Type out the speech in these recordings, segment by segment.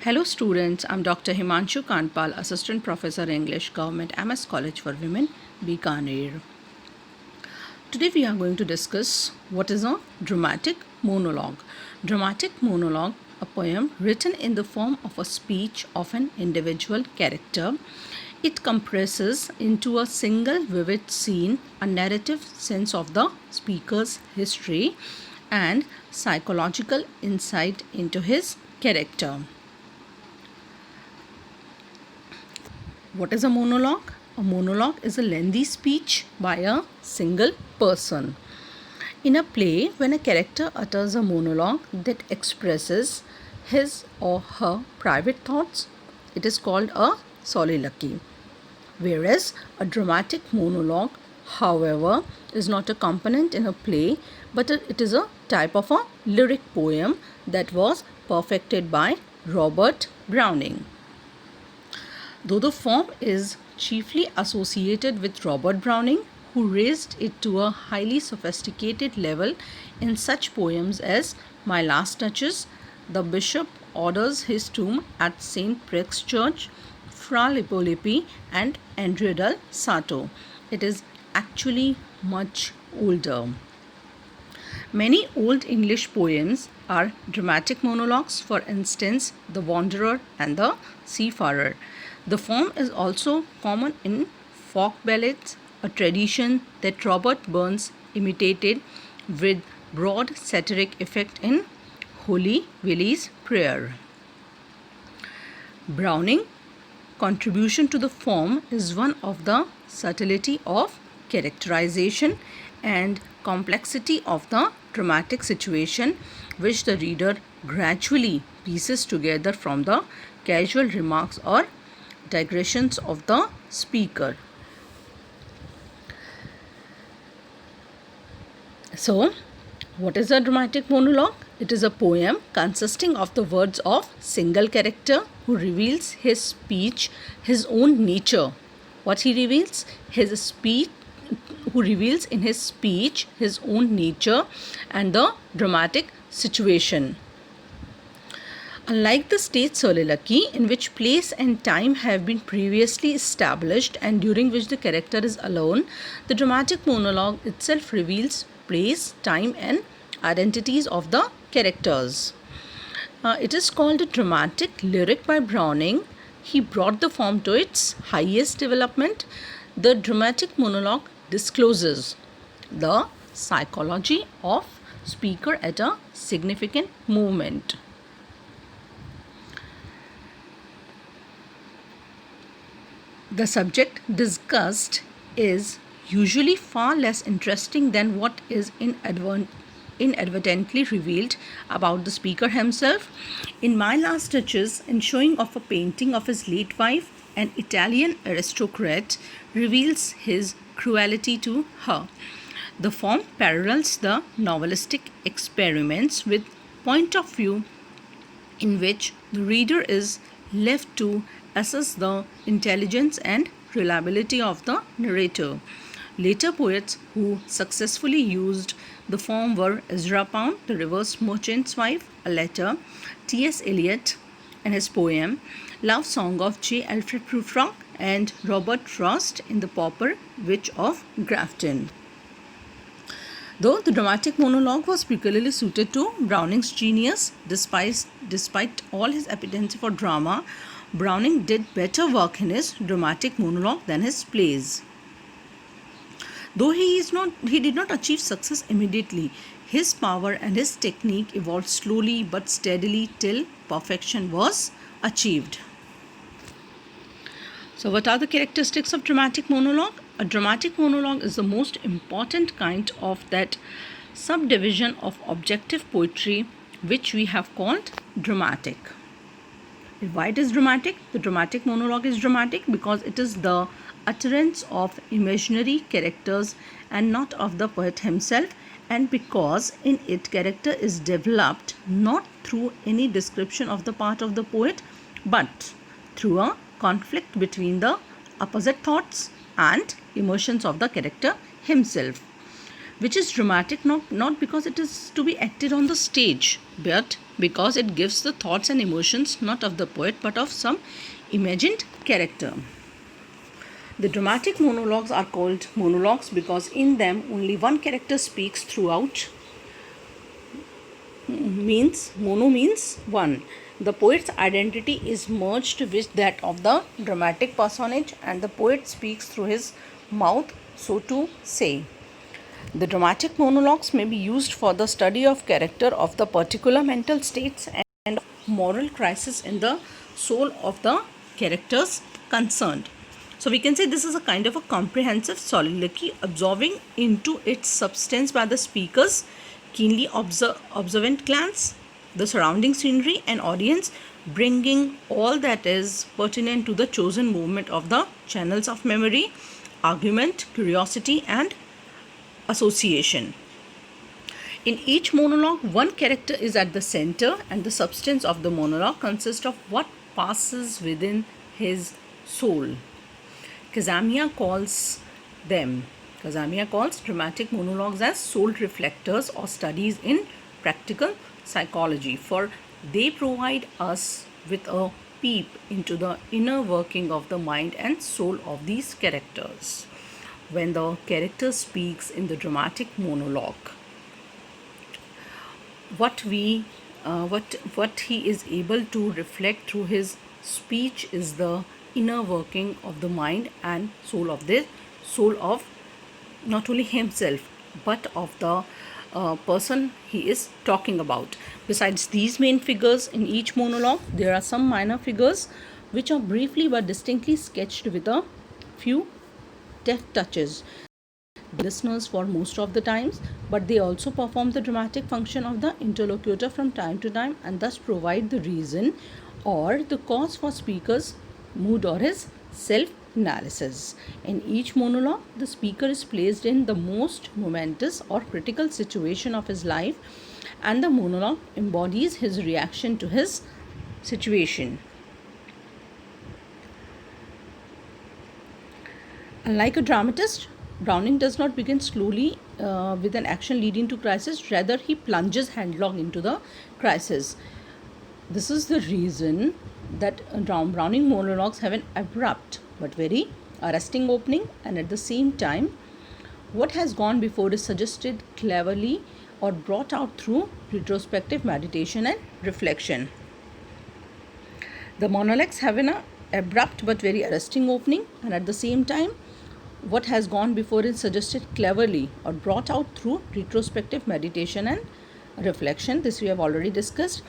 Hello students, I'm Dr. Himanshu Kanpal, Assistant Professor English, Government MS College for Women, Bikaner. Today we are going to discuss what is a dramatic monologue. Dramatic monologue, a poem written in the form of a speech of an individual character. It compresses into a single vivid scene a narrative sense of the speaker's history and psychological insight into his character. What is a monologue? A monologue is a lengthy speech by a single person. In a play, when a character utters a monologue that expresses his or her private thoughts, it is called a soliloquy. Whereas a dramatic monologue, however, is not a component in a play, but it is a type of a lyric poem that was perfected by Robert Browning. Though the form is chiefly associated with Robert Browning, who raised it to a highly sophisticated level in such poems as My Last Touches, The Bishop Orders His Tomb at St. Prick's Church, Fra Lippo Lippi, and Andrea del Sarto. It is actually much older. Many Old English poems are dramatic monologues, for instance, The Wanderer and The Seafarer. The form is also common in folk ballads, a tradition that Robert Burns imitated with broad satiric effect in Holy Willie's Prayer. Browning's contribution to the form is one of the subtlety of characterization and complexity of the dramatic situation, which the reader gradually pieces together from the casual remarks or digressions of the speaker. So, what is a dramatic monologue? It is a poem consisting of the words of single character who reveals his speech, his own nature. What he reveals? His speech, who reveals in his speech his own nature and the dramatic situation. Unlike the stage soliloquy, in which place and time have been previously established and during which the character is alone, the dramatic monologue itself reveals place, time, and identities of the characters. It is called a dramatic lyric by Browning. He brought the form to its highest development. The dramatic monologue discloses the psychology of speaker at a significant moment. The subject discussed is usually far less interesting than what is inadvertently revealed about the speaker himself. In My Last Touches, in showing of a painting of his late wife, an Italian aristocrat reveals his cruelty to her. The form parallels the novelistic experiments with point of view in which the reader is left to assess the intelligence and reliability of the narrator. Later poets who successfully used the form were Ezra Pound, The Reverse Merchant's Wife, a letter, T.S. Eliot and his poem Love Song of J. Alfred Prufrock, and Robert Frost in The Pauper Witch of Grafton. Though the dramatic monologue was peculiarly suited to Browning's genius, despite all his appetency for drama, Browning did better work in his dramatic monologue than his plays. Though he did not achieve success immediately, his power and his technique evolved slowly but steadily till perfection was achieved. So, what are the characteristics of dramatic monologue? A dramatic monologue is the most important kind of that subdivision of objective poetry which we have called dramatic. Why it is dramatic? The dramatic monologue is dramatic because it is the utterance of imaginary characters and not of the poet himself, and because in it character is developed not through any description of the part of the poet but through a conflict between the opposite thoughts and emotions of the character himself, which is dramatic not because it is to be acted on the stage but because it gives the thoughts and emotions not of the poet but of some imagined character. The dramatic monologues are called monologues because in them only one character speaks throughout. Mono means one. The poet's identity is merged with that of the dramatic personage, and the poet speaks through his mouth, so to say. The dramatic monologues may be used for the study of character of the particular mental states and moral crisis in the soul of the characters concerned. So we can say this is a kind of a comprehensive soliloquy absorbing into its substance by the speaker's keenly observant glance, the surrounding scenery and audience, bringing all that is pertinent to the chosen movement of the channels of memory, argument, curiosity and association. In each monologue, one character is at the center, and the substance of the monologue consists of what passes within his soul. Kazamiya calls dramatic monologues as soul reflectors or studies in practical psychology, for they provide us with a peep into the inner working of the mind and soul of these characters. When the character speaks in the dramatic monologue, what he is able to reflect through his speech is the inner working of the mind and soul of not only himself but of the person he is talking about. Besides these main figures in each monologue, there are some minor figures which are briefly but distinctly sketched with a few deft touches. Listeners for most of the times, but they also perform the dramatic function of the interlocutor from time to time and thus provide the reason or the cause for speaker's mood or his self-analysis. In each monologue, the speaker is placed in the most momentous or critical situation of his life, and the monologue embodies his reaction to his situation. Unlike a dramatist, Browning does not begin slowly with an action leading to crisis. Rather, he plunges headlong into the crisis. This is the reason that Browning monologues have an abrupt but very arresting opening, and at the same time, what has gone before is suggested cleverly or brought out through retrospective meditation and reflection. The monologues have an abrupt but very arresting opening, and at the same time, what has gone before is suggested cleverly or brought out through retrospective meditation and reflection. This we have already discussed.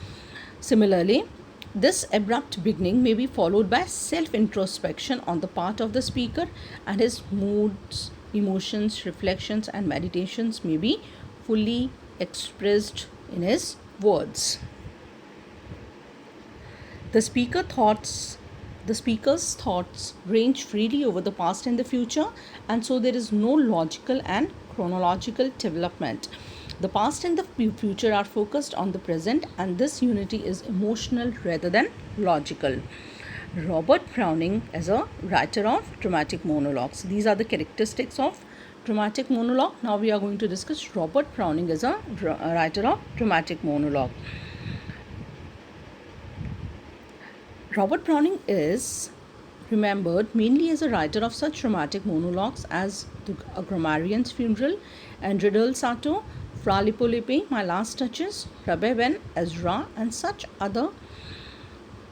Similarly, this abrupt beginning may be followed by self-introspection on the part of the speaker, and his moods, emotions, reflections and meditations may be fully expressed in his words. The speaker's thoughts range freely over the past and the future, and so there is no logical and chronological development. The past and the future are focused on the present, and this unity is emotional rather than logical. Robert Browning as a writer of dramatic monologues. These are the characteristics of dramatic monologue. Now we are going to discuss Robert Browning as a writer of dramatic monologue. Robert Browning is remembered mainly as a writer of such dramatic monologues as A Grammarian's Funeral, Andre del Sarto, Fra Lippo Lippi, My Last Touches, Rabbi Ben Ezra, and such other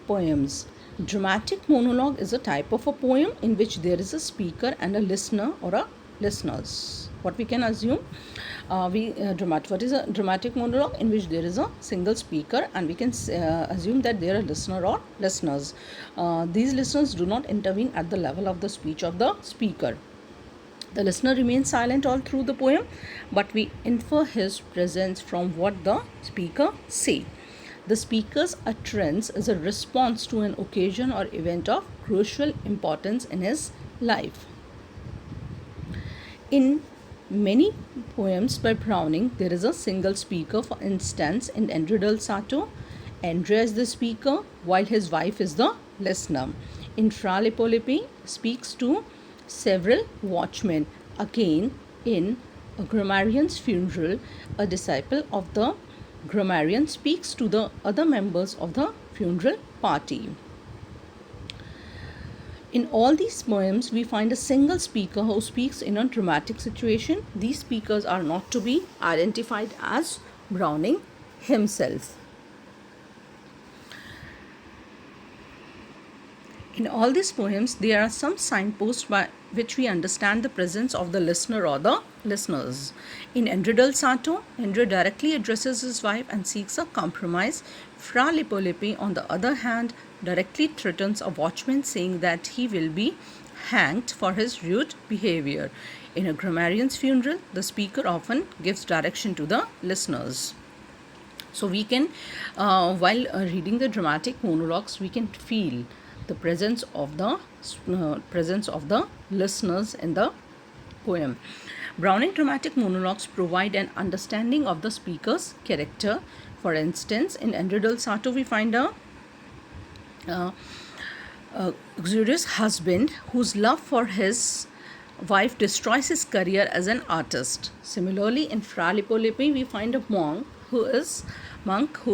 poems. Dramatic monologue is a type of a poem in which there is a speaker and a listener or a listeners. What we can assume, what is a dramatic monologue? In which there is a single speaker, and we can assume that they are a listener or listeners. These listeners do not intervene at the level of the speech of the speaker. The listener remains silent all through the poem, but we infer his presence from what the speaker says. The speaker's utterance is a response to an occasion or event of crucial importance in his life. In many poems by Browning, there is a single speaker. For instance, in Andre del Sarto, Andre is the speaker while his wife is the listener. In Fra Lippo Lippi, speaks to several watchmen. Again, in A Grammarian's Funeral, a disciple of the grammarian speaks to the other members of the funeral party. In all these poems, we find a single speaker who speaks in a dramatic situation. These speakers are not to be identified as Browning himself. In all these poems, there are some signposts by which we understand the presence of the listener or the listeners. In Endre del Sarto, Endre directly addresses his wife and seeks a compromise. Fra Lippo-Lippi, on the other hand, directly threatens a watchman, saying that he will be hanged for his rude behavior. In a grammarian's funeral, the speaker often gives direction to the listeners. So we can, while reading the dramatic monologues, we can feel the presence of the listeners in the poem. Browning dramatic monologues provide an understanding of the speaker's character. For instance, in Endre del Sarto, we find a uxorious husband whose love for his wife destroys his career as an artist. Similarly, in Fra Lippo-Lippi, we find a monk who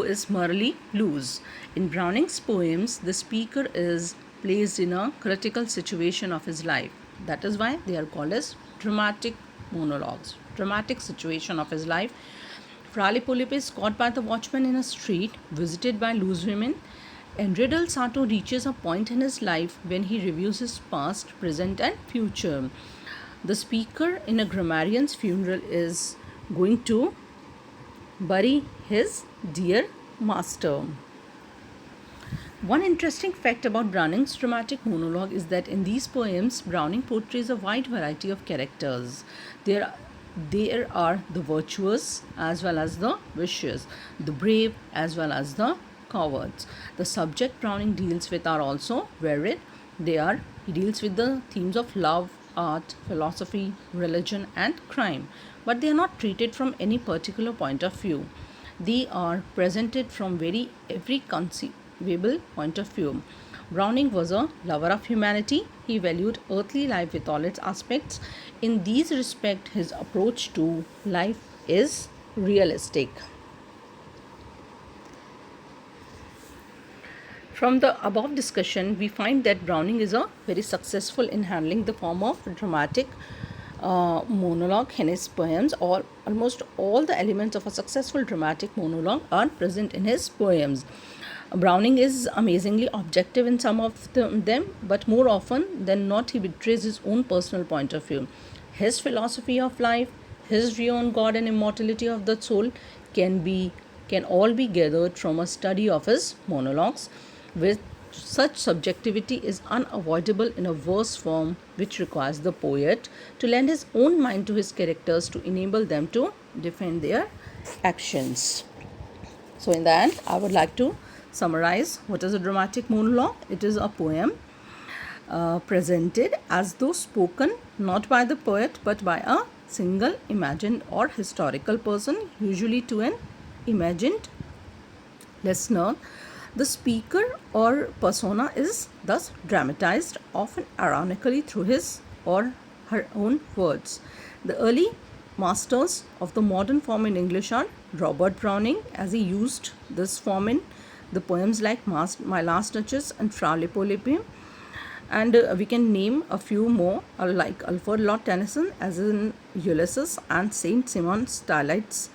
is morally loose. In Browning's poems, the speaker is placed in a critical situation of his life. That is why they are called as dramatic monologues. Dramatic situation of his life. Fra Lippo-Lippi is caught by the watchman in a street, visited by loose women. Endre del Sarto reaches a point in his life when he reviews his past, present, and future. The speaker in a grammarian's funeral is going to bury his dear master. One interesting fact about Browning's dramatic monologue is that in these poems, Browning portrays a wide variety of characters. There are the virtuous as well as the vicious, the brave as well as the cowards. The subject Browning deals with are also varied. He deals with the themes of love, art, philosophy, religion, and crime, but they are not treated from any particular point of view. They are presented from every conceivable point of view. Browning was a lover of humanity. He valued earthly life with all its aspects. In these respects, his approach to life is realistic. From the above discussion, we find that Browning is very successful in handling the form of dramatic monologue in his poems. Almost all the elements of a successful dramatic monologue are present in his poems. Browning is amazingly objective in some of them, but more often than not, he betrays his own personal point of view. His philosophy of life, his view on God and immortality of the soul can all be gathered from a study of his monologues. With such subjectivity is unavoidable in a verse form, which requires the poet to lend his own mind to his characters to enable them to defend their actions. So in the end, I would like to summarize what is a dramatic monologue. It is a poem presented as though spoken not by the poet but by a single imagined or historical person, usually to an imagined listener. The speaker or persona is thus dramatized, often ironically through his or her own words. The early masters of the modern form in English are Robert Browning, as he used this form in the poems like My Last Duchess and Fra Lippo-Lippi. And we can name a few more, like Alfred Lord Tennyson, as in Ulysses, and Saint Simon Stylites,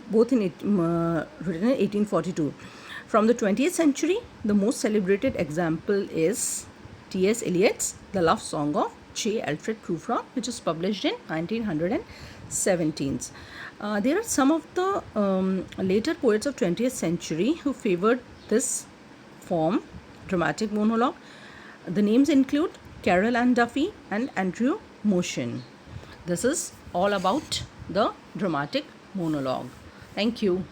both written in 1842. From the 20th century, the most celebrated example is T.S. Eliot's The Love Song of J. Alfred Prufrock, which was published in 1917. There are some of the later poets of 20th century who favored this form, dramatic monologue. The names include Carol Ann Duffy and Andrew Motion. This is all about the dramatic monologue. Thank you.